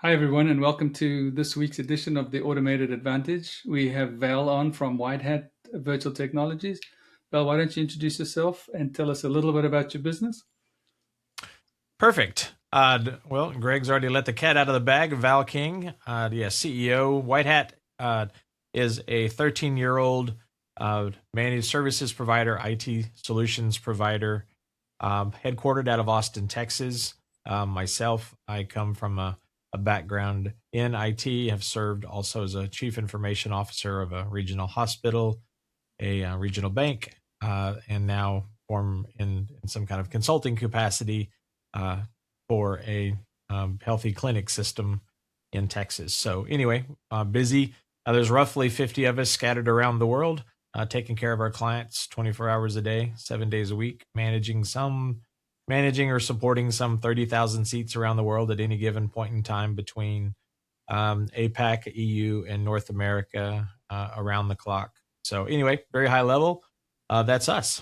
Hi, everyone, and welcome to this week's edition of the Automated Advantage. We have Val on from White Hat Virtual Technologies. Val, why don't you introduce yourself and tell us a little bit about your business? Perfect. Well, Greg's already let the cat out of the bag. Val King, yeah, CEO. White Hat is a 13-year-old managed services provider, IT solutions provider, headquartered out of Austin, Texas. Myself, I come from a background in IT. Have served also as a chief information officer of a regional hospital, a regional bank, and now form in some kind of consulting capacity uh, for a healthy clinic system in Texas. So anyway, busy. There's roughly 50 of us scattered around the world, taking care of our clients 24 hours a day, 7 days a week, managing or supporting some 30,000 seats around the world at any given point in time between APAC, EU, and North America around the clock. So anyway, very high level. That's us.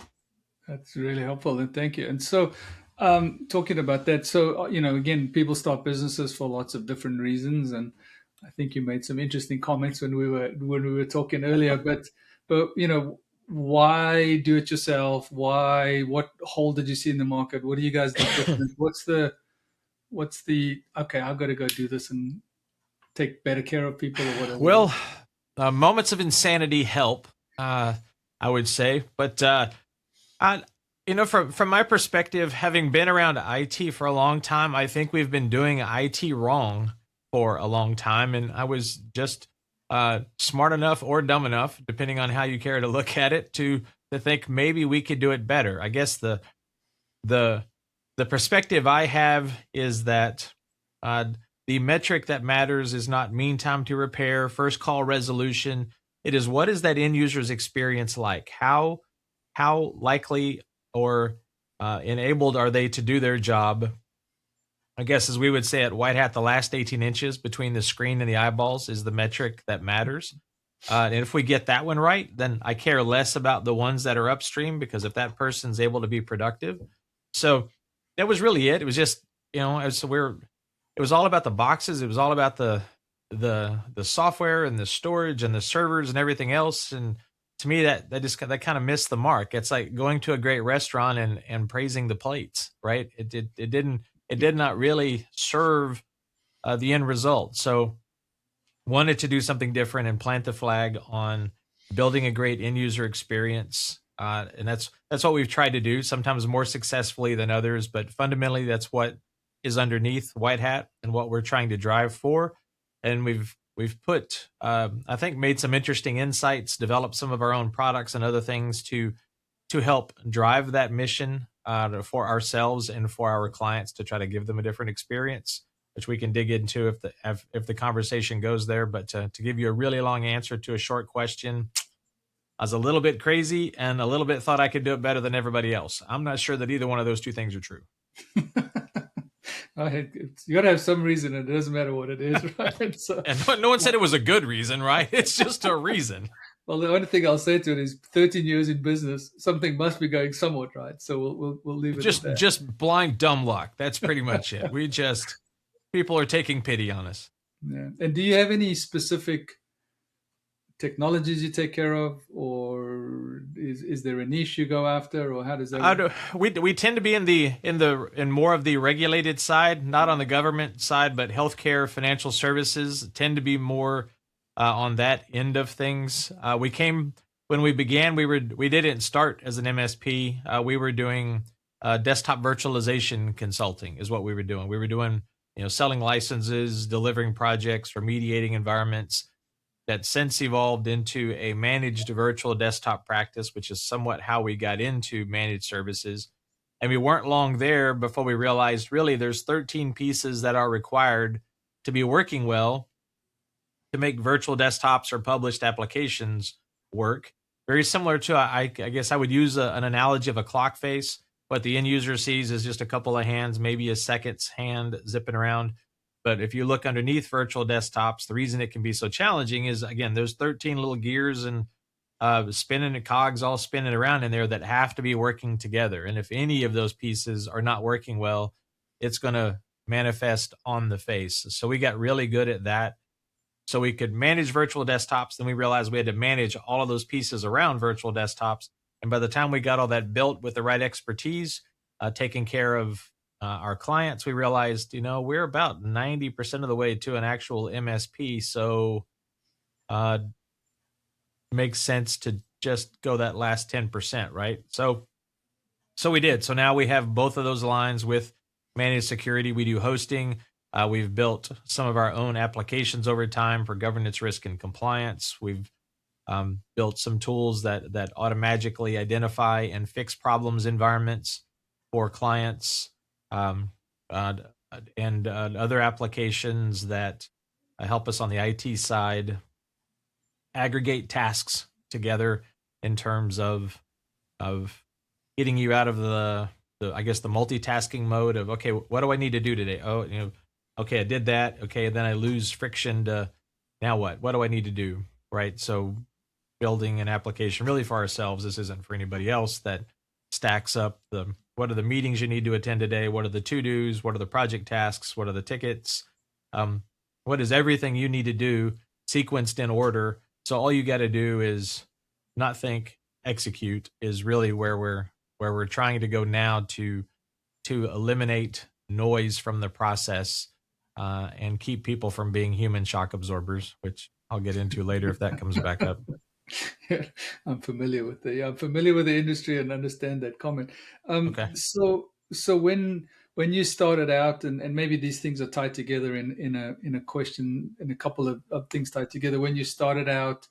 That's really helpful, and thank you. And so, talking about that, again, people start businesses for lots of different reasons, and I think you made some interesting comments when we were talking earlier. But why do it yourself? Why? What hole did you see in the market? What do you guys do different? What's the okay? I've got to go do this and take better care of people or whatever it is. Well, moments of insanity help, uh, I would say. But I, from my perspective, having been around IT for a long time, I think we've been doing IT wrong for a long time, and I was just smart enough or dumb enough, depending on how you care to look at it, to think maybe we could do it better. I guess the the perspective I have is that uh, the metric that matters is not mean time to repair, first call resolution. It is, what is that end user's experience like? How likely or enabled are they to do their job? I guess, as we would say at White Hat, the last 18 inches between the screen and the eyeballs is the metric that matters. And if we get that one right, then I care less about the ones that are upstream, because if that person's able to be productive. So that was really it. It was just, it was all about the boxes. It was all about the software and the storage and the servers and everything else. And to me, that kind of missed the mark. It's like going to a great restaurant and praising the plates, right? It did not really serve the end result. So wanted to do something different and plant the flag on building a great end user experience. And that's what we've tried to do, sometimes more successfully than others, but fundamentally that's what is underneath White Hat and what we're trying to drive for. And we've put I think made some interesting insights, developed some of our own products and other things to help drive that mission for ourselves and for our clients, to try to give them a different experience, which we can dig into if the conversation goes there. But to give you a really long answer to a short question, I was a little bit crazy and a little bit thought I could do it better than everybody else. I'm not sure that either one of those two things are true. You got to have some reason, and it doesn't matter what it is, right? So, And no one said it was a good reason, right? It's just a reason. well, the only thing I'll say to it is 13 years in business, something must be going somewhat right. So we'll leave it at that. Just blind dumb luck. That's pretty much it. People are taking pity on us. Yeah. And do you have any specific technologies you take care of, or is there a niche you go after, or how does that work? We tend to be in more of the regulated side, not on the government side, but healthcare, financial services tend to be more on that end of things. We came When we began, we didn't start as an MSP. We were doing desktop virtualization consulting is what we were doing. We were doing, selling licenses, delivering projects, remediating environments. That since evolved into a managed virtual desktop practice, which is somewhat how we got into managed services. And we weren't long there before we realized really there's 13 pieces that are required to be working well to make virtual desktops or published applications work. Very similar to, I guess I would use an analogy of a clock face. What the end user sees is just a couple of hands, maybe a second's hand zipping around. But if you look underneath virtual desktops, the reason it can be so challenging is, again, there's 13 little gears and spinning and cogs all spinning around in there that have to be working together. And if any of those pieces are not working well, it's going to manifest on the face. So we got really good at that. So we could manage virtual desktops. Then we realized we had to manage all of those pieces around virtual desktops. And by the time we got all that built with the right expertise, taking care of our clients, we realized, we're about 90% of the way to an actual MSP. So it makes sense to just go that last 10%, right? So we did. So now we have both of those lines with managed security. We do hosting. We've built some of our own applications over time for governance, risk, and compliance. We've built some tools that automatically identify and fix problems environments for clients, uh, and other applications that help us on the IT side aggregate tasks together in terms of getting you out of the I guess the multitasking mode of, okay, what do I need to do today? Oh, okay, I did that. Okay, then I lose friction to now what do I need to do? Right. So building an application really for ourselves. This isn't for anybody else, that stacks up what are the meetings you need to attend today? What are the to-dos? What are the project tasks? What are the tickets? What is everything you need to do sequenced in order? So all you got to do is not think, execute is really where we're trying to go now to eliminate noise from the process, and keep people from being human shock absorbers, which I'll get into later if that comes back up. Yeah, I'm familiar with the industry and understand that comment. Okay. So when you started out, and maybe these things are tied together in a question, in a couple of things tied together. When you started out,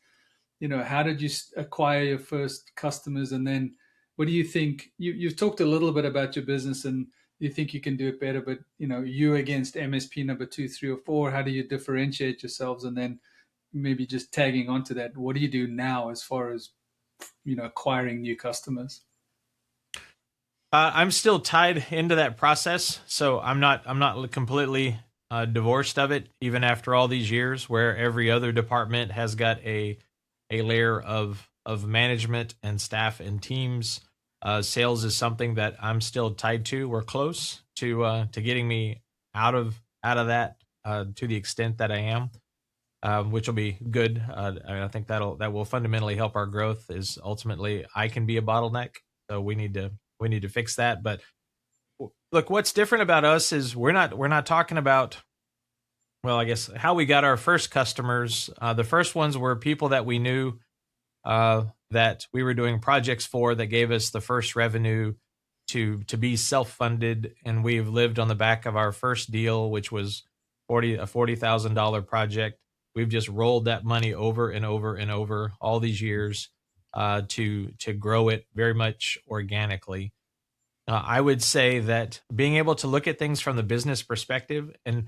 how did you acquire your first customers, and then what do you think? You've talked a little bit about your business, and you think you can do it better, but you against MSP number 2, 3, or 4, how do you differentiate yourselves? And then maybe just tagging onto that, what do you do now as far as acquiring new customers? I'm still tied into that process, so I'm not completely divorced of it, even after all these years, where every other department has got a layer of management and staff and teams. Sales is something that I'm still tied to. We're close to getting me out of that, to the extent that I am, which will be good. I think that will fundamentally help our growth. Is ultimately I can be a bottleneck, so we need to fix that. But look, what's different about us is we're not talking about, well, I guess how we got our first customers. The first ones were people that we knew, that we were doing projects for, that gave us the first revenue to be self-funded, and we've lived on the back of our first deal, which was a $40,000 project. We've just rolled that money over and over and over all these years, to grow it very much organically. I would say that being able to look at things from the business perspective, and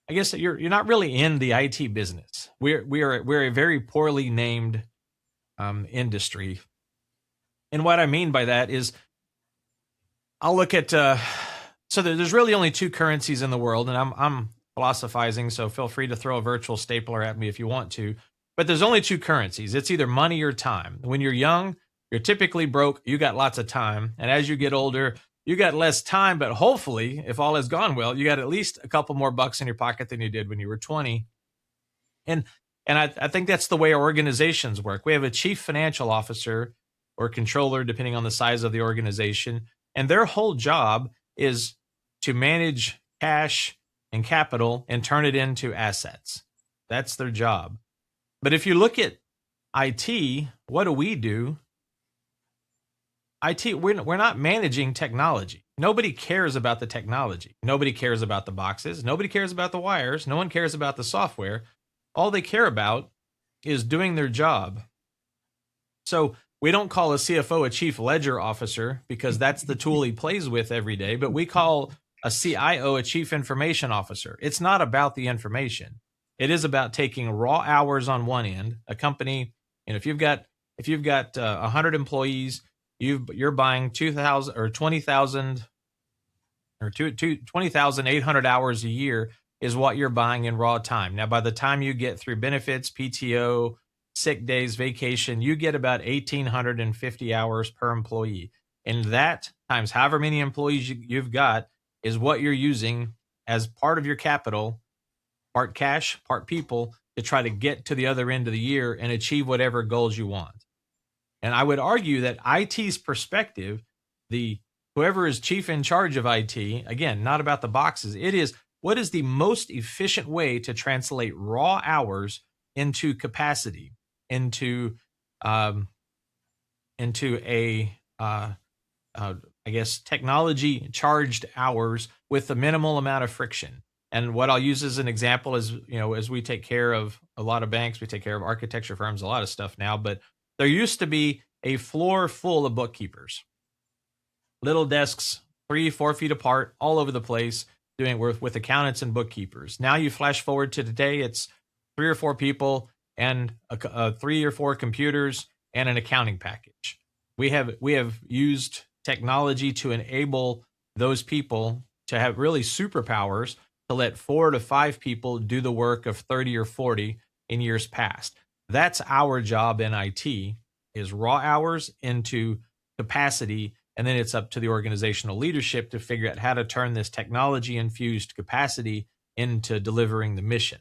I guess you're not really in the IT business. We're a very poorly named industry, and what I mean by that is, I'll look at so there's really only two currencies in the world, and I'm philosophizing, so feel free to throw a virtual stapler at me if you want to. But there's only two currencies. It's either money or time. When you're young, you're typically broke. You got lots of time, and as you get older, you got less time, but hopefully, if all has gone well, you got at least a couple more bucks in your pocket than you did when you were 20. And I think that's the way our organizations work. We have a chief financial officer or controller, depending on the size of the organization, and their whole job is to manage cash and capital and turn it into assets. That's their job. But if you look at IT, what do we do? IT, we're not managing technology. Nobody cares about the technology. Nobody cares about the boxes. Nobody cares about the wires. No one cares about the software. All they care about is doing their job. So we don't call a CFO a chief ledger officer because that's the tool he plays with every day, but we call a CIO a chief information officer. It's not about the information. It is about taking raw hours on one end. A company, if you've got 100 employees, you're buying 2,000 or 20,000 or 20,800 hours a year is what you're buying in raw time. Now, by the time you get through benefits, PTO, sick days, vacation, you get about 1,850 hours per employee. And that times however many employees you've got is what you're using as part of your capital, part cash, part people, to try to get to the other end of the year and achieve whatever goals you want. And I would argue that IT's perspective, the whoever is chief in charge of IT, again, not about the boxes, it is what is the most efficient way to translate raw hours into capacity, into um, into a I guess technology charged hours with the minimal amount of friction. And what I'll use as an example is, as we take care of a lot of banks, we take care of architecture firms, a lot of stuff now, but there used to be a floor full of bookkeepers, little desks, 3, 4 feet apart, all over the place, doing work with accountants and bookkeepers. Now you flash forward to today, it's 3 or 4 people and 3 or 4 computers and an accounting package. We have used technology to enable those people to have really superpowers to let 4 to 5 people do the work of 30 or 40 in years past. That's our job in IT, is raw hours into capacity, and then it's up to the organizational leadership to figure out how to turn this technology infused capacity into delivering the mission.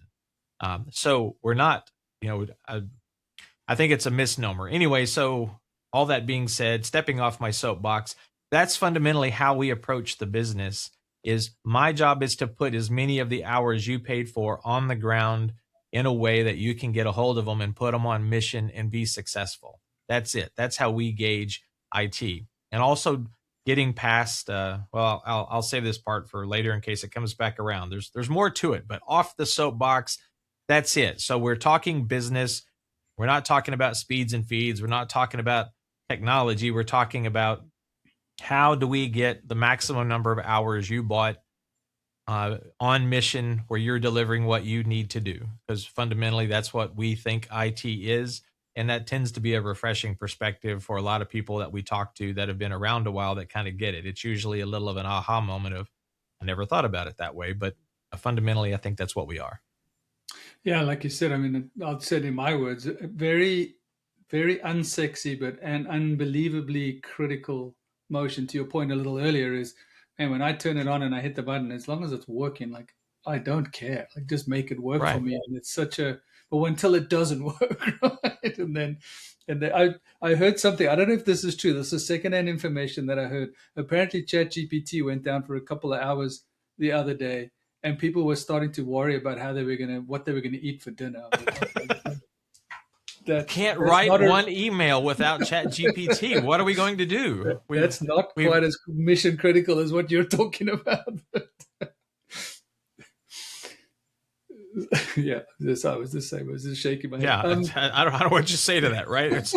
So we're not, I think it's a misnomer. Anyway, so all that being said, stepping off my soapbox, that's fundamentally how we approach the business. Is my job is to put as many of the hours you paid for on the ground in a way that you can get a hold of them and put them on mission and be successful. That's it. That's how we gauge IT. And also getting past, I'll save this part for later in case it comes back around. There's more to it, but off the soapbox, that's it. So we're talking business. We're not talking about speeds and feeds. We're not talking about technology. We're talking about how do we get the maximum number of hours you bought on mission where you're delivering what you need to do? Because fundamentally, that's what we think IT is. And that tends to be a refreshing perspective for a lot of people that we talk to that have been around a while that kind of get it. It's usually a little of an aha moment of, I never thought about it that way. But fundamentally, I think that's what we are. Yeah, like you said, I mean, I'll say it in my words, very, very unsexy, but an unbelievably critical motion. To your point a little earlier is, man, when I turn it on and I hit the button, as long as it's working, like I don't care. Like just make it work for Right. me. And it's such a, but until it doesn't work, right? And then I heard something. I don't know if this is true. This is secondhand information that I heard. Apparently, ChatGPT went down for a couple of hours the other day, and people were starting to worry about what they were gonna eat for dinner. I was like, okay, Can't that's write not a one email without Chat GPT. What are we going to do? that's not We've quite as mission critical as what you're talking about. Yeah, this I was the same. I was just shaking my head. Yeah, I don't know what you say to that, right?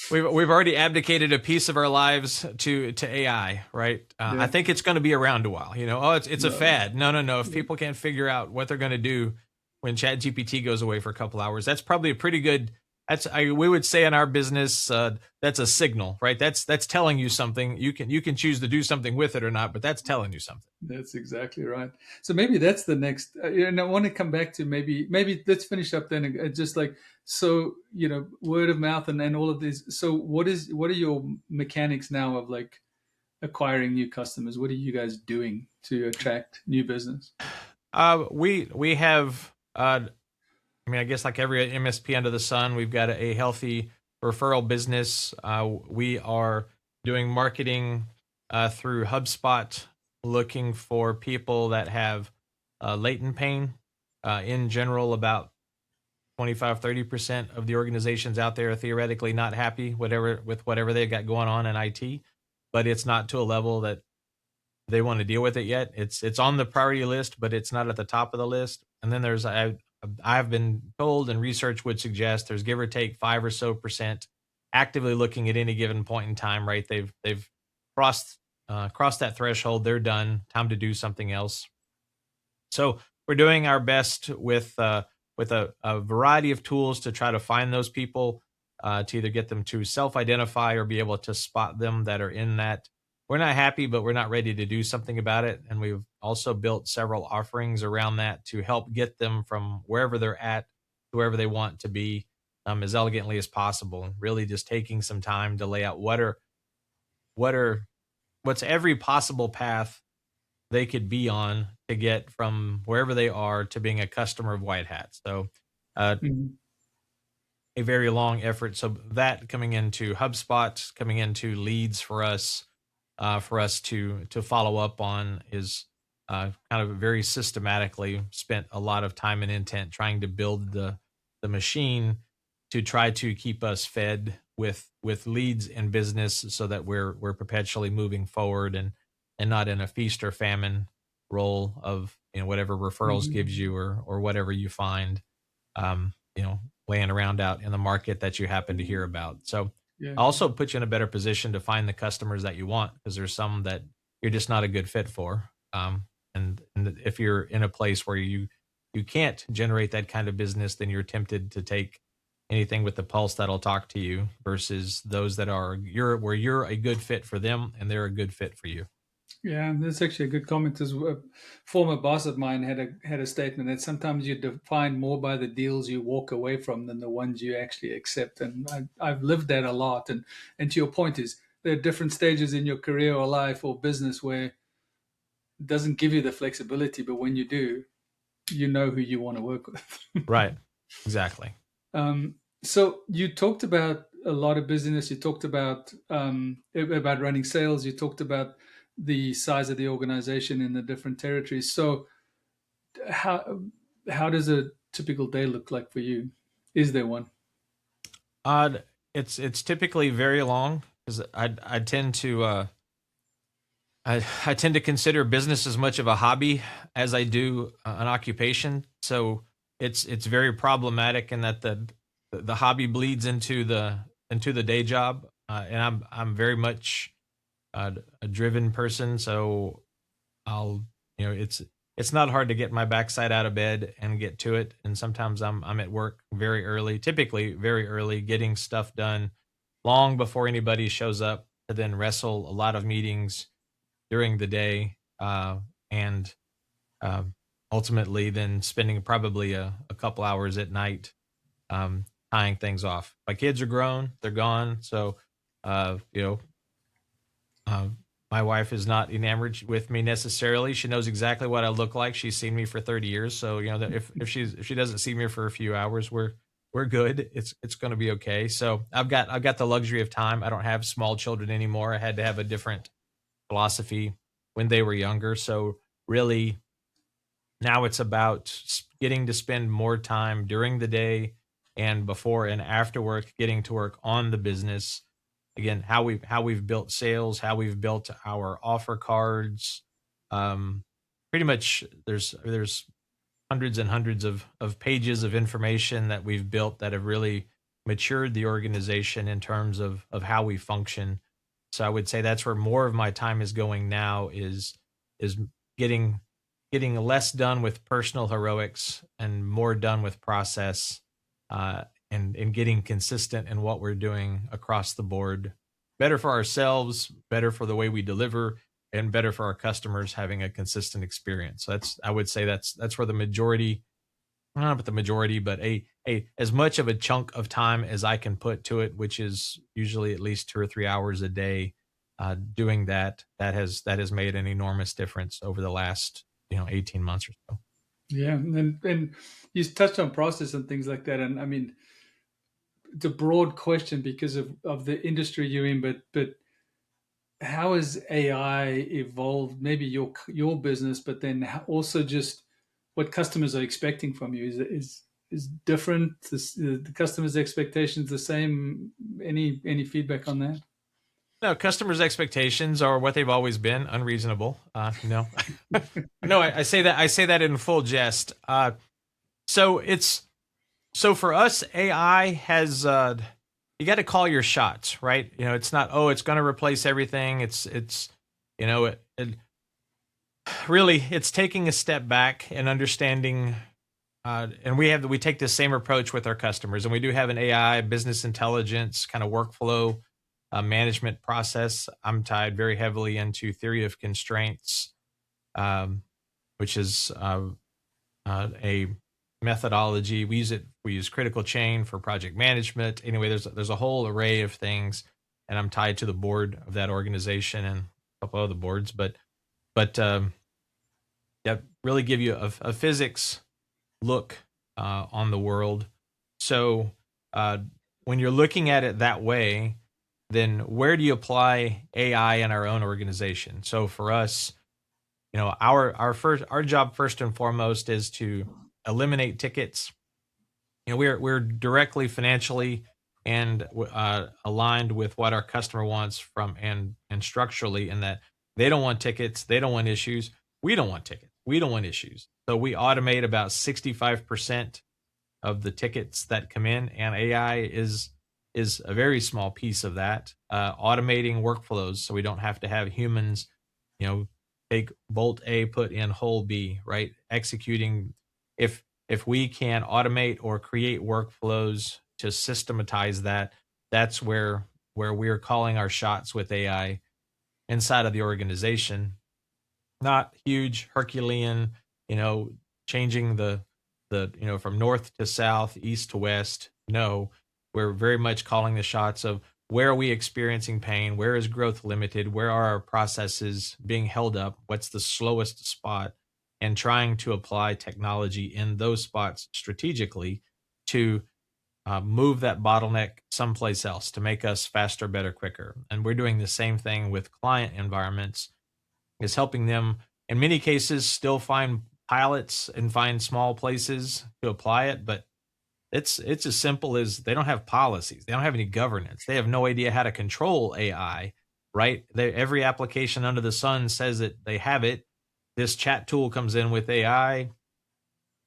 We've already abdicated a piece of our lives to AI, right? I Yeah, think it's going to be around a while. Oh, it's a no, fad. No. If people can't figure out what they're going to do when Chat GPT goes away for a couple hours, that's probably a pretty good. We would say in our business, that's a signal, right? That's telling you something. You can choose to do something with it or not, but that's telling you something. that's exactly right. So maybe that's the next. And I want to come back to maybe let's finish up then. Just like so, word of mouth and all of this. So what are your mechanics now of like acquiring new customers? What are you guys doing to attract new business? We have. I guess like every MSP under the sun, we've got a healthy referral business. We are doing marketing through HubSpot, looking for people that have latent pain. In general, about 25-30% of the organizations out there are theoretically not happy with whatever they've got going on in IT, but it's not to a level that they want to deal with it yet. It's on the priority list, but it's not at the top of the list. And then I've been told, and research would suggest there's give or take 5 or so% actively looking at any given point in time. Right? They've crossed that threshold. They're done. Time to do something else. So we're doing our best with a variety of tools to try to find those people, to either get them to self-identify or be able to spot them that are in that. We're not happy, but we're not ready to do something about it. And we've also built several offerings around that to help get them from wherever they're at to wherever they want to be, as elegantly as possible. Really just taking some time to lay out what's every possible path they could be on to get from wherever they are to being a customer of White Hat. So, uh, Mhm. a very long effort. So that coming into HubSpot, coming into leads for us to follow up on is kind of very systematically spent a lot of time and intent trying to build the machine to try to keep us fed with leads and business so that we're perpetually moving forward and not in a feast or famine role of whatever referrals Mhm. gives you or whatever you find you know, laying around out in the market that you happen to hear about. So Yeah. also put you in a better position to find the customers that you want because there's some that you're just not a good fit for. And if you're in a place where you can't generate that kind of business, then you're tempted to take anything with the pulse that'll talk to you versus those that are you're a good fit for them and they're a good fit for you. Yeah, that's actually a good comment. As a former boss of mine had a statement that sometimes you define more by the deals you walk away from than the ones you actually accept. And I've lived that a lot. And to your point is there are different stages in your career or life or business where it doesn't give you the flexibility, but when you do, you know who you want to work with. Right. Exactly. So you talked about a lot of business. You talked about running sales. You talked about the size of the organization in the different territories. So how how does a typical day look like for you? Is there one? Uh, it's typically very long because I tend to I tend to consider business as much of a hobby as I do an occupation. So it's very problematic in that the hobby bleeds into the day job, and I'm very much a driven person. So I'll it's not hard to get my backside out of bed and get to it. And sometimes I'm at work very early, typically very early, getting stuff done long before anybody shows up to then wrestle a lot of meetings during the day, and um, ultimately then spending probably a couple hours at night tying things off. My kids are grown; they're gone, so uh, you know. Um, my wife is not enamored with me necessarily. She knows exactly what I look like. She's seen me for 30 years, so that if she doesn't see me for a few hours, we're good. It's going to be okay. So I've got the luxury of time. I don't have small children anymore. I had to have a different philosophy when they were younger. So really, now it's about getting to spend more time during the day and before and after work, getting to work on the business. Again, how we've built sales, how we've built our offer cards. Um, Pretty much, there's hundreds and hundreds of pages of information that we've built that have really matured the organization in terms of how we function. So I would say that's where more of my time is going now is getting less done with personal heroics and more done with process, and getting consistent in what we're doing across the board. Better for ourselves, better for the way we deliver, and better for our customers having a consistent experience. So that's I would say that's where the majority, not the majority, but a as much of a chunk of time as I can put to it, which is usually at least 2 or 3 hours a day, doing that has made an enormous difference over the last 18 months or so. Yeah, and you touched on process and things like that. And I mean, it's a broad question because of the industry you're in, but how has AI evolved? Maybe your business, but then also just what customers are expecting from you is different. The customers' expectations the same? Any feedback on that? No, customers' expectations are what they've always been, unreasonable. No, I say that in full jest. So it's So for us, AI has you got to call your shots, right? It's not it's going to replace everything. It's it really it's taking a step back and understanding. And we take the same approach with our customers, and we do have an AI business intelligence kind of workflow management process. I'm tied very heavily into theory of constraints, um, which is a methodology. We use it. We use critical chain for project management. Anyway, there's a whole array of things, and I'm tied to the board of that organization and a couple other boards. But really give you a physics look on the world. So uh, when you're looking at it that way, then where do you apply AI in our own organization? So for us, our job first and foremost is to eliminate tickets. We're directly financially and aligned with what our customer wants from and structurally, in that they don't want tickets, they don't want issues, we don't want tickets, we don't want issues. So we automate about 65% of the tickets that come in, and AI is a very small piece of that. Automating workflows so we don't have to have humans, you know, take bolt A, put in hole B, right? Executing. If we can automate or create workflows to systematize that, that's where we're calling our shots with AI inside of the organization. Not huge Herculean, you know, changing the from north to south, east to west. No, we're very much calling the shots of where are we experiencing pain, where is growth limited, where are our processes being held up, what's the slowest spot, and trying to apply technology in those spots strategically to move that bottleneck someplace else to make us faster, better, quicker. And we're doing the same thing with client environments, is helping them in many cases still find pilots and find small places to apply it. But it's as simple as they don't have policies, they don't have any governance, they have no idea how to control AI, right? Every application under the sun says that they have it. This chat tool comes in with AI.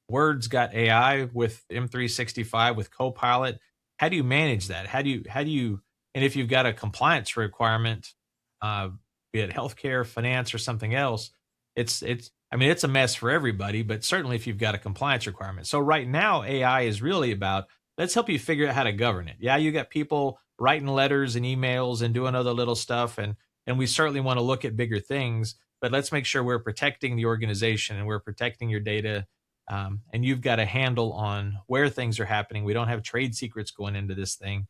Word's got AI with M365 with Copilot. How do you manage that? How do you and if you've got a compliance requirement, uh, be it healthcare, finance, or something else, it's I mean it's a mess for everybody, but certainly if you've got a compliance requirement. So right now AI is really about, let's help you figure out how to govern it. Yeah, you got people writing letters and emails and doing other little stuff, and we certainly want to look at bigger things, but let's make sure we're protecting the organization and we're protecting your data, and you've got a handle on where things are happening. We don't have trade secrets going into this thing.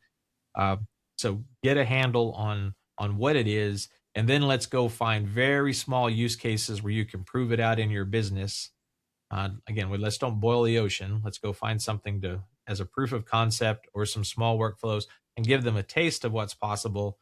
Uh, so get a handle on what it is, and then let's go find very small use cases where you can prove it out in your business. Again, let's don't boil the ocean. Let's go find something to as a proof of concept or some small workflows and give them a taste of what's possible.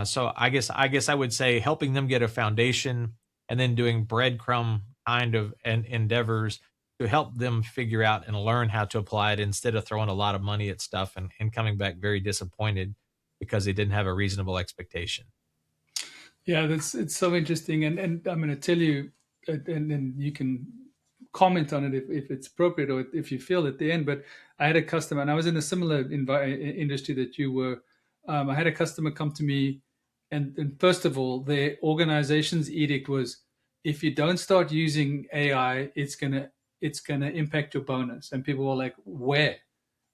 So I guess I would say helping them get a foundation and then doing breadcrumb kind of endeavors to help them figure out and learn how to apply it instead of throwing a lot of money at stuff and coming back very disappointed because they didn't have a reasonable expectation. Yeah, that's it's so interesting, and I'm going to tell you, and you can comment on it if it's appropriate or if you feel at the end. But I had a customer, and I was in a similar industry that you were. I had a customer come to me, and first of all, their organization's edict was, if you don't start using AI, it's gonna impact your bonus. And people were like, where?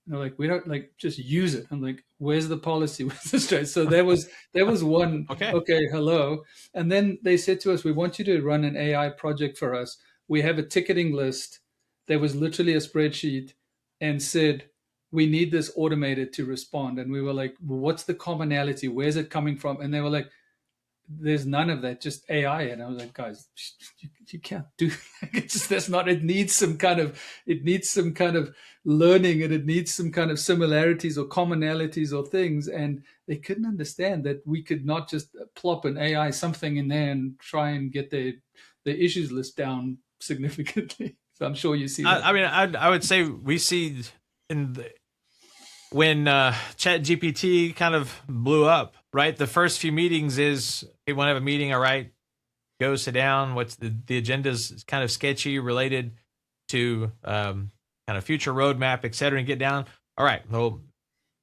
And they're like, we don't like just use it. I'm like, where's the policy? Where's the straight? So there was one. Okay. Okay, hello. And then they said to us, we want you to run an AI project for us. We have a ticketing list. There was literally a spreadsheet, and said, we need this automated to respond. And we were like, well, what's the commonality? Where's it coming from? And they were like, there's none of that, just AI. And I was like, guys, you can't do that. It's just, that's not, it needs some kind of learning, and it needs some kind of similarities or commonalities or things. And they couldn't understand that we could not just plop an AI something in there and try and get the issues list down significantly. So I'm sure you see that. I mean, I would say we see in the, when Chat GPT kind of blew up, right? The first few meetings is, hey, want to have a meeting? All right, go sit down. What's the agenda's kind of sketchy related to kind of future roadmap, et cetera, and get down. All right, well,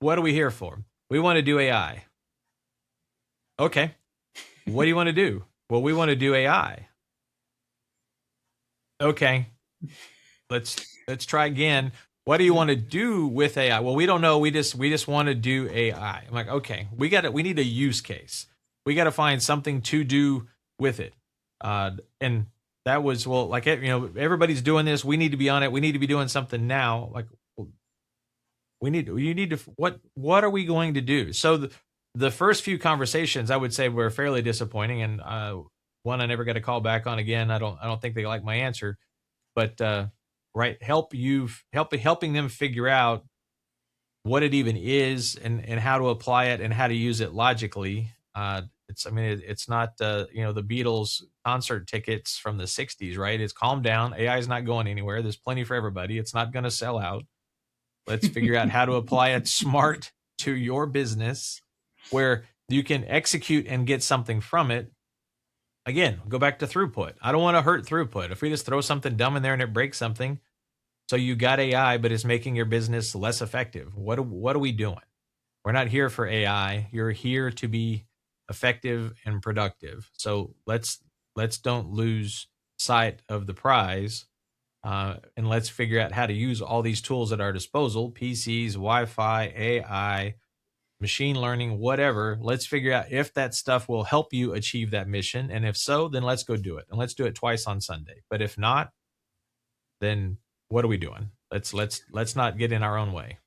what are we here for? We want to do AI. Okay, what do you want to do? Well, we want to do AI. Okay, let's try again. What do you want to do with AI? Well, we don't know. We just want to do AI. I'm like, okay, we need a use case. We got to find something to do with it. And that was, well, like, everybody's doing this. We need to be on it. We need to be doing something now. Like, well, you need to, what are we going to do? So the first few conversations, I would say, were fairly disappointing. And one I never got a call back on again. I don't think they like my answer. but right, helping them figure out what it even is, and how to apply it and how to use it logically. It's I mean it's not the Beatles concert tickets from the 60s, right? It's calm down. AI is not going anywhere. There's plenty for everybody. It's not going to sell out. Let's figure out how to apply it smart to your business where you can execute and get something from it. Again, go back to throughput. I don't want to hurt throughput. If we just throw something dumb in there and it breaks something, so you got AI, but it's making your business less effective. What are we doing? We're not here for AI. You're here to be effective and productive. So let's don't lose sight of the prize, and let's figure out how to use all these tools at our disposal: PCs, Wi-Fi, AI, machine learning, whatever. Let's figure out if that stuff will help you achieve that mission, and if so, then let's go do it, and let's do it twice on Sunday. But if not, then what are we doing? Let's not get in our own way.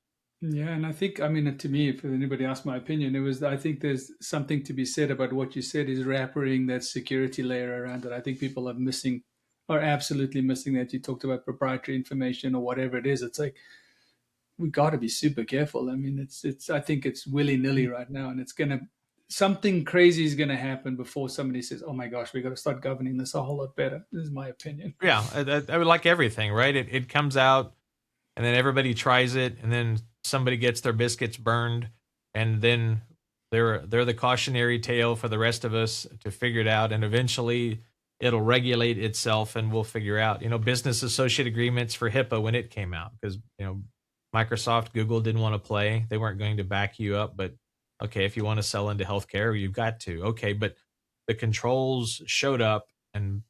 Yeah, and I think, I mean, to me, if anybody asked my opinion, it was, I think there's something to be said about what you said is wrapping that security layer around it. I think people are absolutely missing that. You talked about proprietary information or whatever it is. It's like, we got to be super careful. I mean, I think it's willy nilly right now, and something crazy is going to happen before somebody says, oh my gosh, we got to start governing this a whole lot better. This is my opinion. Yeah, I would like everything, right? It comes out, and then everybody tries it, and then somebody gets their biscuits burned, and then they're the cautionary tale for the rest of us to figure it out, and eventually it'll regulate itself, and we'll figure out. Business associate agreements for HIPAA when it came out, because Microsoft, Google didn't want to play; they weren't going to back you up. But okay, if you want to sell into healthcare, you've got to. Okay, but the controls showed up, and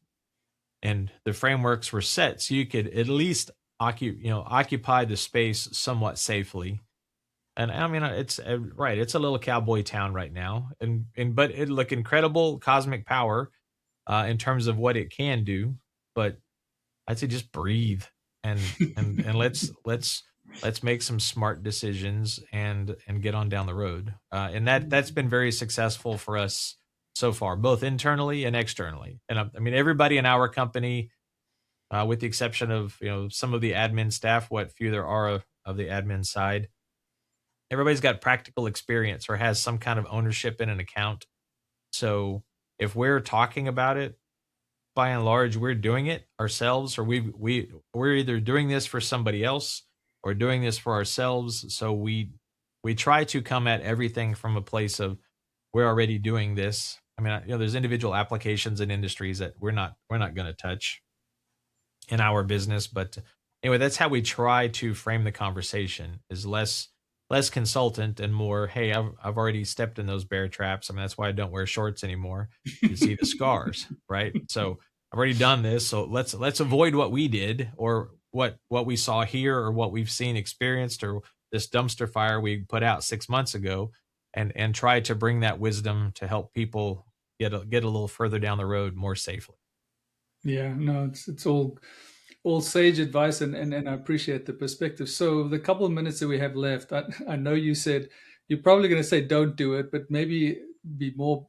the frameworks were set so you could at least occupy the space somewhat safely. And I mean, it's right. It's a little cowboy town right now, but it look incredible cosmic power in terms of what it can do. But I'd say just breathe, and let's make some smart decisions and get on down the road. And that's been very successful for us so far, both internally and externally. And I mean, everybody in our company, with the exception of some of the admin staff, what few there are of the admin side, everybody's got practical experience or has some kind of ownership in an account. So if we're talking about it, by and large, we're doing it ourselves, or we're either doing this for somebody else or doing this for ourselves. So we try to come at everything from a place of we're already doing this. I mean, there's individual applications and industries that we're not going to touch in our business, but anyway, that's how we try to frame the conversation: is less consultant and more, hey, I've already stepped in those bear traps. I mean, that's why I don't wear shorts anymore. You see the scars, right? So I've already done this, so let's avoid what we did, or what we saw here, or what we've seen, experienced, or this dumpster fire we put out 6 months ago, and try to bring that wisdom to help people get a little further down the road more safely. Yeah, no, it's all sage advice, and I appreciate the perspective. So the couple of minutes that we have left, I know you said you're probably going to say don't do it, but maybe be more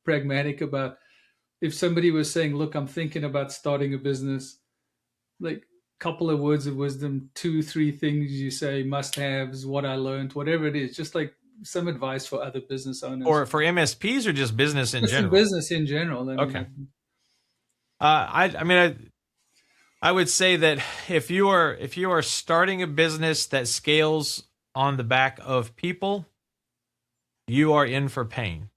pragmatic about, if somebody was saying, look, I'm thinking about starting a business, like, couple of words of wisdom, 2, 3 things you say, must haves, what I learned, whatever it is, just like some advice for other business owners, Or for MSPs, or just business in just in general? business in general. I Okay. mean, I mean, I would say that if you are starting a business that scales on the back of people, you are in for pain,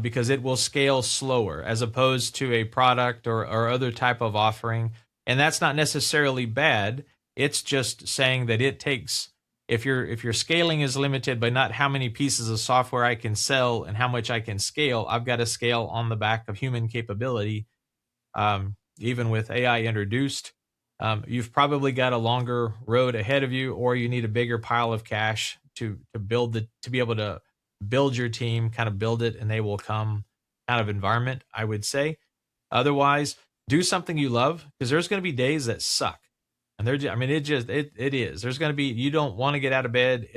because it will scale slower as opposed to a product or other type of offering. And that's not necessarily bad. It's just saying that it takes, if your scaling is limited by not how many pieces of software I can sell and how much I can scale, I've got to scale on the back of human capability. Even with AI introduced, you've probably got a longer road ahead of you, or you need a bigger pile of cash to be able to build your team, kind of build it, and they will come kind of environment, I would say. Otherwise, do something you love, because there's going to be days that suck, and it is. There's going to be, you don't want to get out of bed.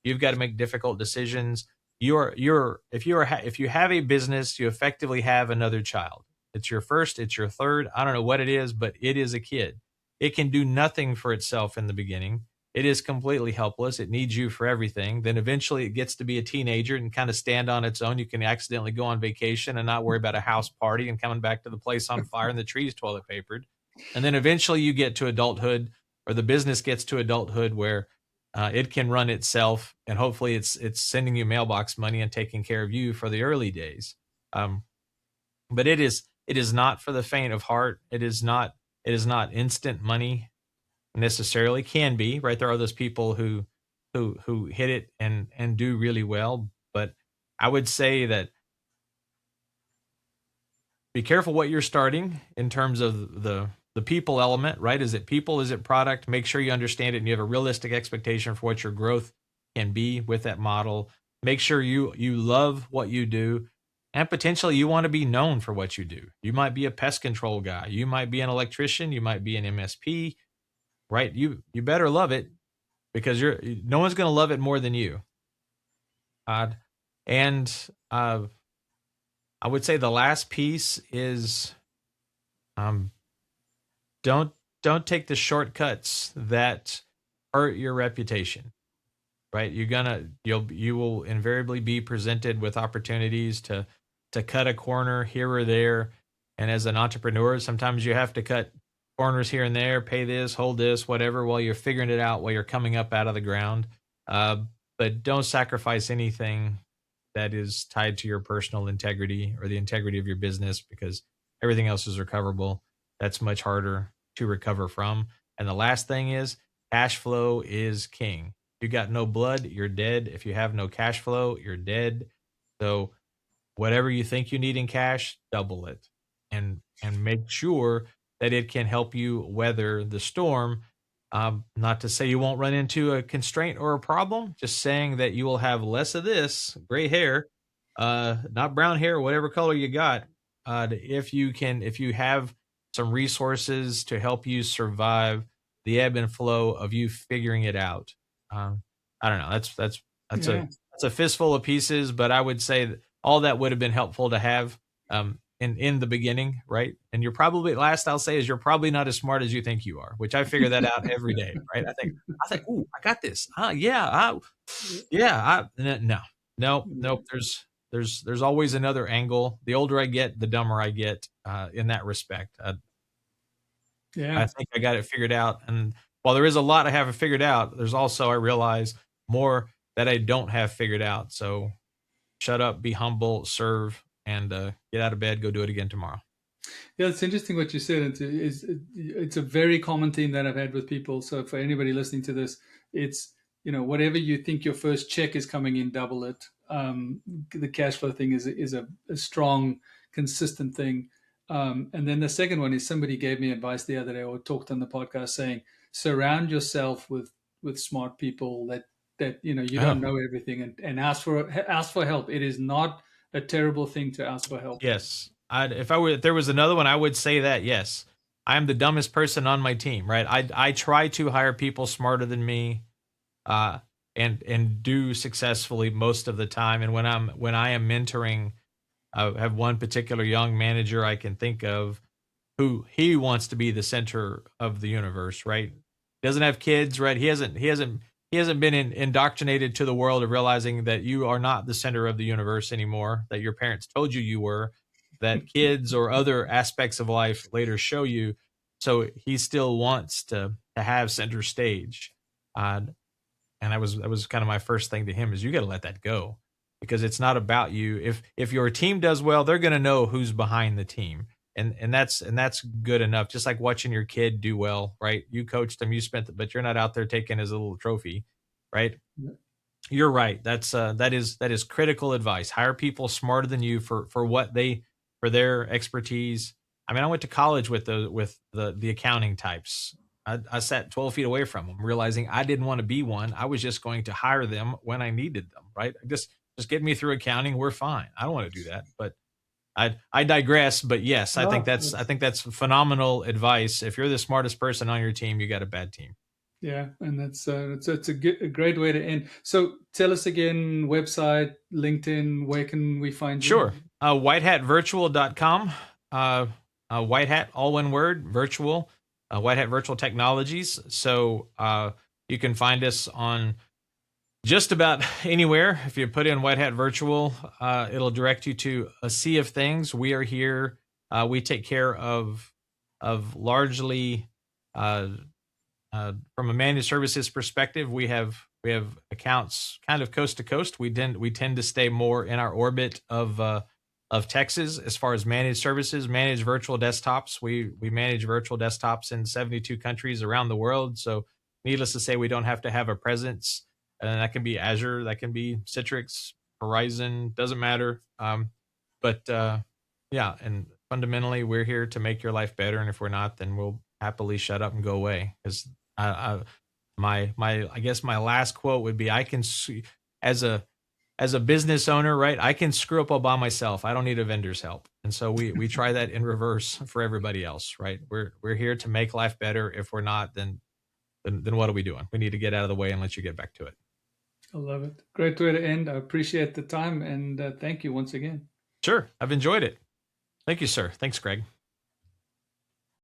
You've got to make difficult decisions. If you have a business, you effectively have another child. It's your first, it's your third. I don't know what it is, but it is a kid. it can do nothing for itself in the beginning. It is completely helpless. It needs you for everything. Then eventually it gets to be a teenager and kind of stand on its own. You can accidentally go on vacation and not worry about a house party and coming back to the place on fire and the trees toilet papered. And then eventually you get to adulthood, or the business gets to adulthood where it can run itself, and hopefully it's sending you mailbox money and taking care of you for the early days. Um, but it is not for the faint of heart. It is not instant money necessarily. Can be, right? There are those people who hit it and do really well, but I would say that be careful what you're starting in terms of the people element, right? Is it people? Is it product? Make sure you understand it and you have a realistic expectation for what your growth can be with that model. Make sure you love what you do, and potentially you want to be known for what you do. You might be a pest control guy, you might be an electrician, you might be an MSP, right? You better love it, because no one's going to love it more than you. Uh, and I would say the last piece is, um, don't don't take the shortcuts that hurt your reputation. Right? You will invariably be presented with opportunities to cut a corner here or there. And as an entrepreneur, sometimes you have to cut corners here and there, pay this, hold this, whatever, while you're figuring it out, while you're coming up out of the ground. Uh, but don't sacrifice anything that is tied to your personal integrity or the integrity of your business, because everything else is recoverable. That's much harder to recover from. And the last thing is, cash flow is king. You got no blood, you're dead. If you have no cash flow, you're dead. So whatever you think you need in cash, double it, and make sure that it can help you weather the storm. Not to say you won't run into a constraint or a problem, just saying that you will have less of this gray hair, not brown hair, whatever color you got. If you have some resources to help you survive the ebb and flow of you figuring it out. Um, I don't know. Yeah. That's a fistful of pieces, but I would say that all that would have been helpful to have in the beginning, right? And you're probably, last I'll say is, you're probably not as smart as you think you are, which I figure that out every day, right? I think, ooh, I got this. No, no, nope. There's always another angle. The older I get, the dumber I get in that respect. I Yeah. think I got it figured out. And while there is a lot I haven't figured out, there's also, I realize, more that I don't have figured out. So shut up, be humble, serve, and get out of bed, go do it again tomorrow. Yeah, it's interesting what you said. It's a very common theme that I've had with people. So for anybody listening to this, it's, whatever you think your first check is coming in, double it. The cash flow thing is a strong, consistent thing. And then the second one is, somebody gave me advice the other day, or talked on the podcast, saying surround yourself with smart people that you Oh, don't know everything, and ask for help. It is not a terrible thing to ask for help. yes. If there was another one, I would say that yes, I am the dumbest person on my team. Right? I try to hire people smarter than me, uh, and do successfully most of the time. And when I am mentoring, I have one particular young manager I can think of who he wants to be the center of the universe, right? Doesn't have kids, right? He hasn't been indoctrinated to the world of realizing that you are not the center of the universe anymore, that your parents told you you were, that kids or other aspects of life later show you. So he still wants to have center stage. Uh, and that was kind of my first thing to him, is you got to let that go, because it's not about you. If your team does well, they're going to know who's behind the team, and that's good enough. Just like watching your kid do well, right? You coached them, you spent but you're not out there taking his little trophy, right? You're right. That is critical advice. Hire people smarter than you for their expertise. I mean, I went to college with the accounting types. I sat 12 feet away from them, realizing I didn't want to be one. I was just going to hire them when I needed them. Right? Just get me through accounting. We're fine. I don't want to do that. But I digress. But yes, I think No, that's phenomenal advice. If you're the smartest person on your team, you got a bad team. yeah, and it's a great way to end. So tell us again, website, LinkedIn, where can we find you? Sure. Whitehatvirtual.com. White Hat, all one word, virtual. White Hat Virtual Technologies. So you can find us on just about anywhere. If you put in White Hat Virtual, it'll direct you to a sea of things. We are here. We take care of largely from a managed services perspective. We have accounts kind of coast to coast. We tend to stay more in our orbit of Texas as far as managed services, managed virtual desktops. We manage virtual desktops in 72 countries around the world. So needless to say, we don't have to have a presence. And that can be Azure, that can be Citrix, Horizon, doesn't matter. But yeah, and fundamentally, we're here to make your life better. And if we're not, then we'll happily shut up and go away. Because I guess my last quote would be, I can as a business owner, right? I can screw up all by myself. I don't need a vendor's help. And so we try that in reverse for everybody else, right? We're here to make life better. If we're not, then what are we doing? We need to get out of the way and let you get back to it. I love it. Great way to end. I appreciate the time, and thank you once again. Sure. I've enjoyed it. Thank you, sir. Thanks, Greg.